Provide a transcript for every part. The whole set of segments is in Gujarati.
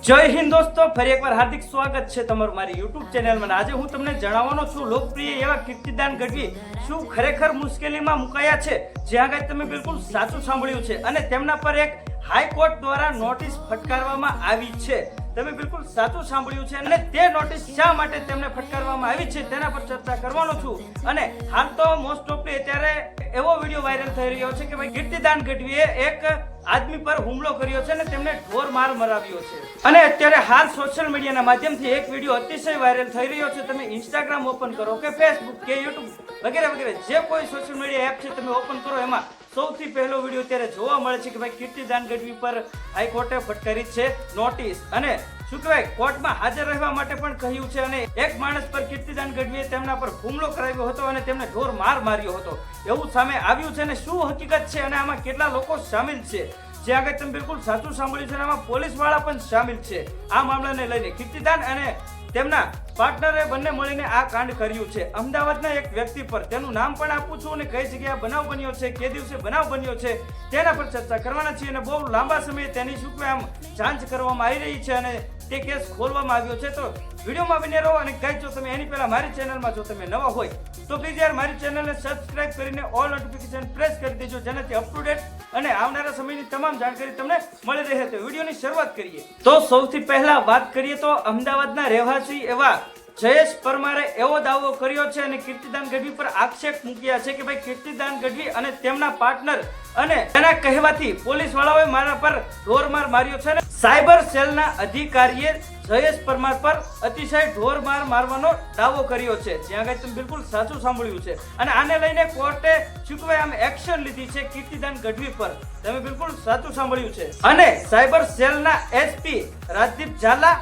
જય હિન્દ દોસ્તો, ફરી એકવાર હાર્દિક સ્વાગત છે તમારું મારી YouTube ચેનલમાં। આજે હું તમને જણાવવાનો છું લોકપ્રિય એવા કીર્તિદાન ગઢવી શું ખરેખર મુશ્કેલીમાં મુકાયા છે। જ્યાં આગળ તમે બિલકુલ સાચું સાંભળ્યું છે અને તેમના પર એક હાઈકોર્ટ દ્વારા નોટિસ ફટકારવામાં આવી છે। તમે બિલકુલ સાચું સાંભળ્યું છે અને તે નોટિસ શા માટે તેમને ફટકારવામાં આવી છે તેના પર ચર્ચા કરવાનો છું। અને હાલ તો મોસ્ટ ઓફલી અત્યારે એવો વિડીયો વાયરલ થઈ રહ્યો છે કે ભાઈ કીર્તિદાન ગઢવીએ એક આદમી પર હુમલો કર્યો છે અને તેમને ઢોર માર મરાવ્યો છે। અને અત્યારે હાલ સોશિયલ મીડિયાના માધ્યમથી એક વિડીયો અતિશય વાયરલ થઈ રહ્યો છે। તમે ઇન્સ્ટાગ્રામ ઓપન કરો કે ફેસબુક કે યુટ્યુબ વગેરે વગેરે જે કોઈ સોશિયલ મીડિયા એપ છે તમે ઓપન કરો, એમાં સૌથી પહેલો વિડીયો અત્યારે જોવા મળે છે કે ભાઈ કીર્તિદાન ગઢવી પર હાઈકોર્ટે ફટકારી છે નોટિસ અને શું કહેવાય કોર્ટમાં હાજર રહેવા માટે પણ કહ્યું છે। અને એક માણસ પર કીર્તિદાન ગઢવીએ તેમના પર હુમલો કરાવ્યો હતો અને તેમને ઢોર માર માર્યો હતો એવું સામે આવ્યું છે। અને શું હકીકત છે અને આમાં કેટલા લોકો સામેલ છે, જે આગળ તમે બિલકુલ સાચું સાંભળ્યું છે અને આમાં પોલીસ વાળા પણ સામેલ છે। આ મામલાને લઈને કીર્તિદાન અને તેમના પાર્ટનરે બંને મળીને આ કાંડ કર્યું છે। અમદાવાદના એક વ્યક્તિ પર, તેનું નામ પણ આપું છું અને કઈ જગ્યાએ બનાવ બન્યો છે, કે દિવસે બનાવ બન્યો છે તેના પર ચર્ચા કરવાના છીએ। અને બહુ લાંબા સમયે તેની શું કે આમ જાંચ કરવામાં આવી રહી છે અને તે કેસ ખોલવામાં આવ્યો છે। તો વિડીયોમાં બને રહો અને ગાઈસ, જો તમે એની પહેલા મારી ચેનલમાં જો તમે નવા હોય તો પ્લીઝ યાર મારી ચેનલને સબસ્ક્રાઇબ કરીને ઓલ નોટિફિકેશન પ્રેસ કરી દેજો, જેનાથી અપ ટુ ડેટ અને આવનારા સમયની તમામ જાણકારી તમને મળી રહે। તો વિડીયોની શરૂઆત કરીએ તો સૌથી પહેલા વાત કરીએ તો અમદાવાદના રહેવાસી એવા જયેશ પરમારે એવો દાવો કર્યો છે અને કીર્તિદાન ગઢવી પર આક્ષેપ મૂક્યા છે કે ભાઈ કીર્તિદાન ગઢવી અને તેમના પાર્ટનર અને તેના કહેવાથી પોલીસ વાળાઓએ મારા પર ઢોરમાર માર્યો છે। સાયબર સેલના અધિકારીએ જયેશ પરમાર પર અતિશય ઢોરમાર મારવાનો દાવો કર્યો છે, જ્યાં આગળ તમે બિલકુલ સાચું સાંભળ્યું છે। અને આને લઈને કોર્ટે શું કહેવાય આમ એક્શન લીધી છે કીર્તિદાન ગઢવી પર, તમે બિલકુલ સાચું સાંભળ્યું છે। અને સાયબર સેલના એસપી રાજદીપ ઝાલા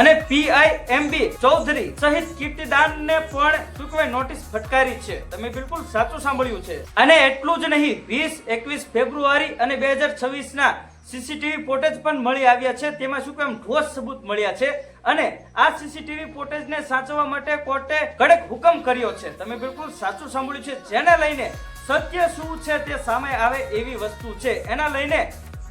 અને પીઆઈ એમબી ચૌધરી સહિત કીર્તિદાનને પણ શું કહેવાય નોટિસ ફટકારી છે, તમે બિલકુલ સાચું સાંભળ્યું છે। અને એટલું જ નહીં, 20-21 ફેબ્રુઆરી અને 2026 ના સીસીટીવી ફૂટેજ પણ મળી આવ્યા છે, તેમાં શું કેમ ઠોસ સબૂત મળ્યા છે। અને આ સીસીટીવી ફૂટેજને સાચવવા માટે કોર્ટે કડક હુકમ કર્યો છે, તમે બિલકુલ સાચું સાંભળ્યું છે। જેને લઈને સત્ય શું છે તે સામે આવે એવી વસ્તુ છે, એના લઈને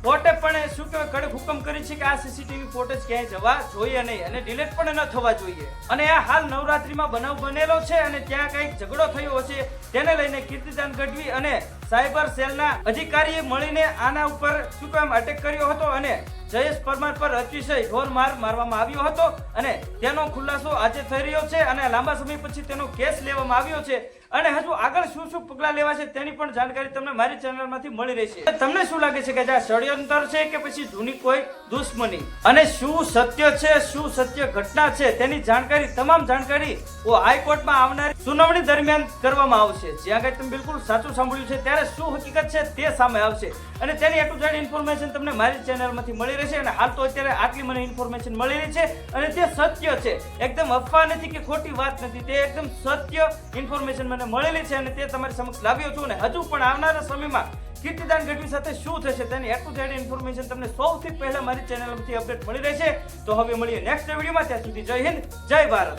કોર્ટે પણ શું કહેવાય કડક હુકમ કરી છે કે આ સીસીટીવી ફૂટેજ ક્યાંય જવા જોઈએ નહીં અને ડિલીટ પણ ન થવા જોઈએ। અને આ હાલ નવરાત્રીમાં બનાવ બનેલો છે અને ત્યાં કંઈક ઝઘડો થયો હશે, તેને લઈને કીર્તિદાન ગઢવી અને સાયબર સેલના અધિકારીએ મળીને આના ઉપર શું કહેવાય અટેક કર્યો હતો અને જયેશ પરમાર પર અતિશય ઢોરમાર મારવામાં આવ્યો હતો અને તેનો ખુલાસો આજે થઈ રહ્યો છે અને લાંબા સમય પછી તેનો કેસ લેવામાં આવ્યો છે। અને હજુ આગળ શું શું પગલાં લેવા છે તેની પણ જાણકારી તમને મારી ચેનલમાંથી મળી રહેશે। તમને શું લાગે છે કે આ ષડયંત્ર છે કે પછી જૂની કોઈ દુશ્મની, અને શું સત્ય છે, શું સત્ય ઘટના છે તેની જાણકારી, તમામ જાણકારી હાઈકોર્ટમાં આવનારી સુનાવણી દરમિયાન કરવામાં આવશે, જ્યાં આગળ તમે બિલકુલ સાચું સાંભળ્યું છે ત્યારે શું હકીકત છે તે સામે આવશે અને તેની એ ટુ ઝેડ ઇન્ફોર્મેશન તમને મારી ચેનલમાંથી મળી રહેશે। અને હાલ તો અત્યારે આટલી મને ઇન્ફોર્મેશન મળી રહી છે અને તે સત્ય છે, એકદમ અફવા નથી કે ખોટી વાત નથી, તે એકદમ સત્ય ઇન્ફોર્મેશન મને મળેલી છે અને તે તમારી સમક્ષ લાવ્યો છું। અને હજુ પણ આવનારા સમયમાં કીર્તિદાન ગઢવી સાથે શું થશે તેની એ ટુ ઝેડ ઇન્ફોર્મેશન તમને સૌથી પહેલા મારી ચેનલમાંથી અપડેટ મળી રહેશે। તો હવે મળીએ નેક્સ્ટ વિડીયોમાં, ત્યાં સુધી જય હિન્દ, જય ભારત।